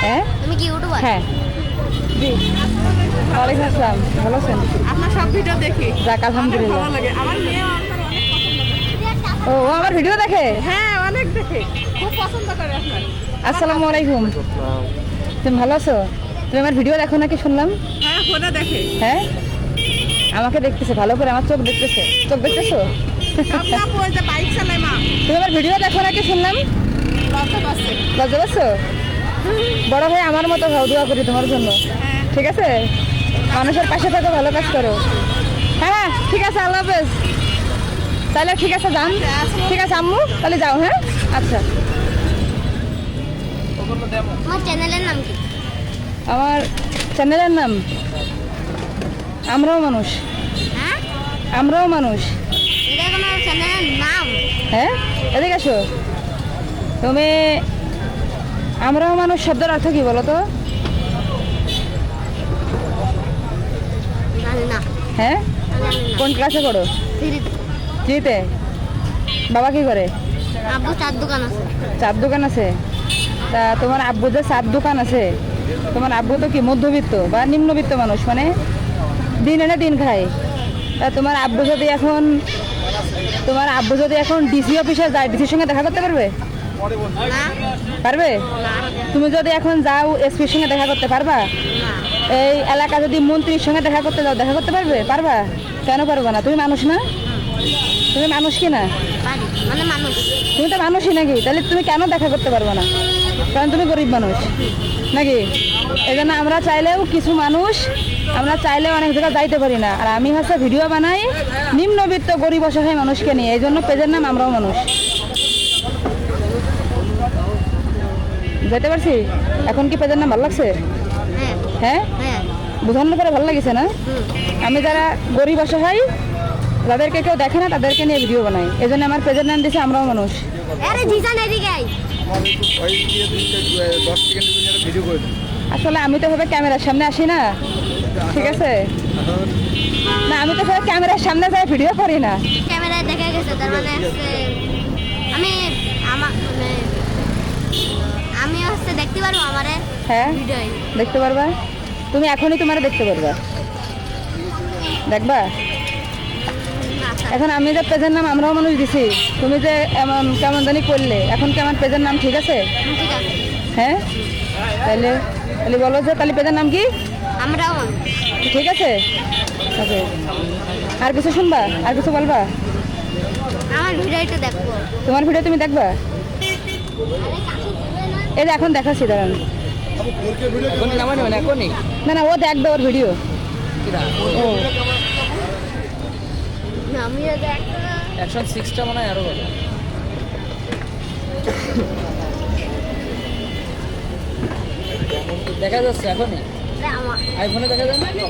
হ্যাঁ তুমি কি ইউটিউবার? হ্যাঁ জি ওয়ালাইকুম আসসালাম ভালো আছেন? আপনার সব ভিডিও দেখি, যাক আলহামদুলিল্লাহ। ভালো লাগে। আমার মেয়ে আপনার অনেক পছন্দ করে। ও ও আমার ভিডিও দেখে? হ্যাঁ, অনেক দেখে, খুব পছন্দ করে আপনার। আসসালামু আলাইকুম। তুমি ভালো আছো? তুমি আমার ভিডিও দেখো নাকি শুনলাম? হ্যাঁ, ফোনে দেখে। হ্যাঁ আমাকে দেখতেছে ভালো করে, আমার চোখ দেখতেছে। চোখ দেখতেছো? আমরা বলতে বাইক চালাই মা, তুমি আমার ভিডিও দেখো নাকি শুনলাম? লজ্জা পাচ্ছে। লজ্জা পাচ্ছো? বড় ভাই আমার মতো ভাও, দোয়া করি তোমার জন্য। হ্যাঁ, ঠিক আছে, মানুষের পাশে থাকো, ভালো কাজ করো। হ্যাঁ ঠিক আছে, আল্লাহ হাফেজ। তাহলে ঠিক আছে যান। ঠিক আছে আম্মু, তাহলে যাও। হ্যাঁ আচ্ছা। তোমার চ্যানেলের নাম কি? আমার চ্যানেলের নাম আমরাও মানুষ। হ্যাঁ, আমরাও মানুষ। এটা কোনো চ্যানেলের নাম? হ্যাঁ এদিকে আসো। তুমি আমরাও মানুষ শব্দের অর্থ কি বলো তো? জানি না, হ্যাঁ জানি না। কোন ক্লাসে পড়ো? থ্রিতে। থ্রিতে। বাবা কি করে? আব্বু চার দোকান আছে। চার দোকান আছে? তা তোমার আব্বু যে চার দোকান আছে, তোমার আব্বু তো কি মধ্যবিত্ত বা নিম্নবিত্ত মানুষ, মানে দিন এনে দিন খায়। তা তোমার আব্বু যদি এখন ডিসি অফিসে যায়, ডিসির সঙ্গে দেখা করতে পারবে? না, পারবে? না, তুমি যদি এখন যাও এসপির সঙ্গে দেখা করতে পারবা? না, এই এলাকা যদি মন্ত্রীর সঙ্গে দেখা করতে যাও, দেখা করতে পারবে? পারবা? কেন পারবা না? তুমি মানুষ না? তুমি মানুষ কি না? পারি মানে মানুষ। তুমি তো মানুষই নাকি, তাহলে তুমি কেন দেখা করতে পারবে না? কারণ তুমি গরিব মানুষ নাকি? এই জন্য আমরা চাইলেও কিছু মানুষ, আমরা চাইলেও অনেক জায়গায় যাইতে পারি না। আর আমি হচ্ছে ভিডিও বানাই নিম্নবিত্ত গরিব অসহায় মানুষকে নিয়ে, এই জন্য পেজের নাম আমরাও মানুষ। যেতে পারছি? এখন কি পেজের নাম ভালো লাগছে? হ্যাঁ, হ্যাঁ হ্যাঁ, বোঝানোর পরে ভালো লাগিছে না? আমি যারা গরিব অসহায়, যাদেরকে কেউ দেখে না, তাদেরকে নিয়ে ভিডিও বানাই, এই জন্য আমার পেজের নাম দিয়েছে আমরাও মানুষ। আরে জিসান এদিকে আয়। আসলে আমি তো ভাবে ক্যামেরার সামনে আসি না, ঠিক আছে? না আমি তো ভাবে ক্যামেরার সামনে যাই ভিডিও করি না। ক্যামেরায় দেখা গেছে, তার মানে হচ্ছে আমি হচ্ছে দেখতে পারবো আমারে হ্যাঁ ভিডিও। দেখতে পারবা, তুমি এখনই তোমার দেখতে পারবা, দেখবা। এখন আমি যে পেজের নাম আমরাও মানুষ দিছি, তুমি যে এমন কেমন জানি করলে, এখন কি আমার পেজের নাম ঠিক আছে? ঠিক আছে, হ্যাঁ তাহলে তাহলে বলো যে তাহলে পেজের নাম কি? আমরাও মানুষ। ঠিক আছে ওকে। আর কিছু শুনবা? আর কিছু বলবা? আমার ভিডিওটা দেখবো। তোমার ভিডিও তুমি দেখবা? এই যে এখন দেখাচ্ছি, দাঁড়ান। না না ও দেখবে ওর ভিডিও। ও আমিও দেখবো। অ্যাকশন 6টা মনে হয় আরো ভালো। দেখা যাচ্ছে এখনই আমার আইফোনে দেখা যায় না।